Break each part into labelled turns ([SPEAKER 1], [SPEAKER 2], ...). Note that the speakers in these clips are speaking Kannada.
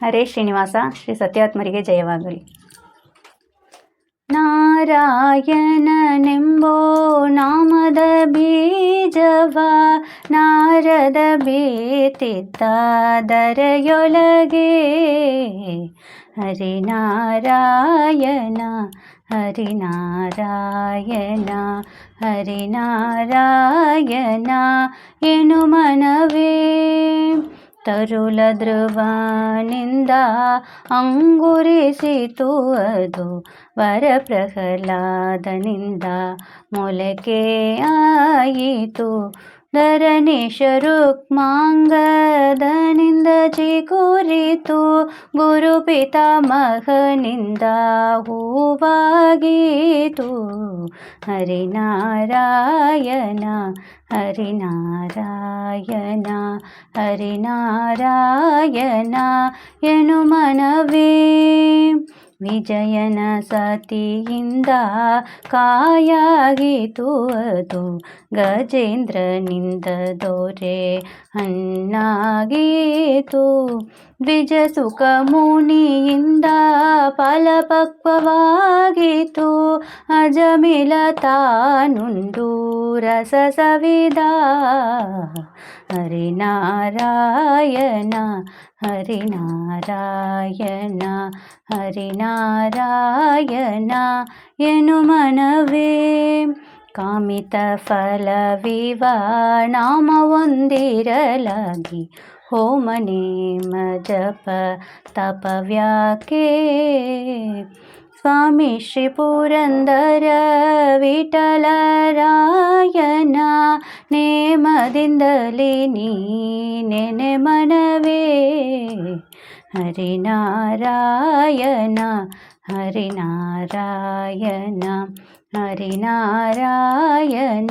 [SPEAKER 1] ಹರೇ ಶ್ರೀನಿವಾಸ. ಶ್ರೀ ಸತ್ಯಾತ್ಮರಿಗೆ ಜಯವಾಗಲಿ. ನಾರಾಯಣನೆಂಬೋ ನಾಮದ ಬೀಜವ ನಾರದ ಬೀತಿದ್ದ ದರೆಯೊಳಗೆ. ಹರಿನಾರಾಯಣ ಹರಿನಾರಾಯಣ ಹರಿನಾರಾಯಣ ಎನು ಮನವೇ. ತರುಲ ಧ್ರುವನಿಂದ ಅಂಗುರಿಸಿತು ಅದು ವರಪ್ರಹ್ಲಾದನಿಂದ ಮೊಲಕೆ ಆಯಿತು. ಧರಣೀಶ ರುಕ್ಮಾಂಗದನಿಂದ ಚಿಗುರಿತು ಗುರು ಪಿತಾಮಹನಿಂದ ಹೂವಾಗಿತು. ಹರಿನಾರಾಯಣ ಹರಿನಾರಾಯಣ ಹರಿನಾರಾಯಣ ಎನು ಮನವೇ. ವಿಜಯನ ಸತಿಯಿಂದ ಕಾಯಾಗಿತು ಅದು ಗಜೇಂದ್ರನಿಂದ ದೊರೆ ಹಣ್ಣಾಗಿತು. ದ್ವಿಜ ಸುಖ ಮುನಿಯಿಂದ ಫಲಪಕ್ವವಾಗಿತು. ಅಜಮಿಲ ತಾನುಂಡು ರಸ ಸವಿದ. ಹರಿನಾರಾಯಣ ಹರಿನಾರಾಯಣ ಹರಿನಾರಾಯಣ ಎನು ಮನವೇ. ಕಾಮಿತ ಫಲವಿವ ನಾಮವೊಂದಿರಲಾಗಿ ಹೋಮ ನೇಮ ಜಪ ತಪವ್ಯಾಕೆ. ಸ್ವಾಮಿ ಶ್ರೀ ಪುರಂದರ ವಿಠಲರಾಯನ ನೇಮದಿಂದಲೇ ನೀ ನೆನೆ ಮನವೇ. ಹರಿನಾರಾಯಣ ಹರಿನಾರಾಯಣ ಹರಿನಾರಾಯಣ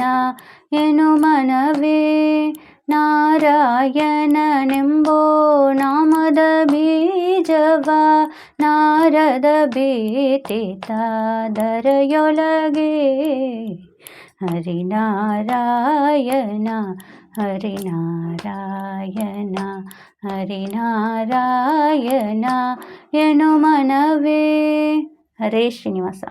[SPEAKER 1] ಎನು ಮನವೇ. ನಾರಾಯಣನೆಂಬೋ ನಾಮದ ಬೀಜವ ನಾರದ ಬೀತಿತ ದರೆಯೊಳಗೆ. ಹರಿನಾರಾಯಣ ಹರಿನಾರಾಯಣ ಹರಿನಾರಾಯಣ ಎನು ಮನವೇ. ಹರೇ ಶ್ರೀನಿವಾಸ.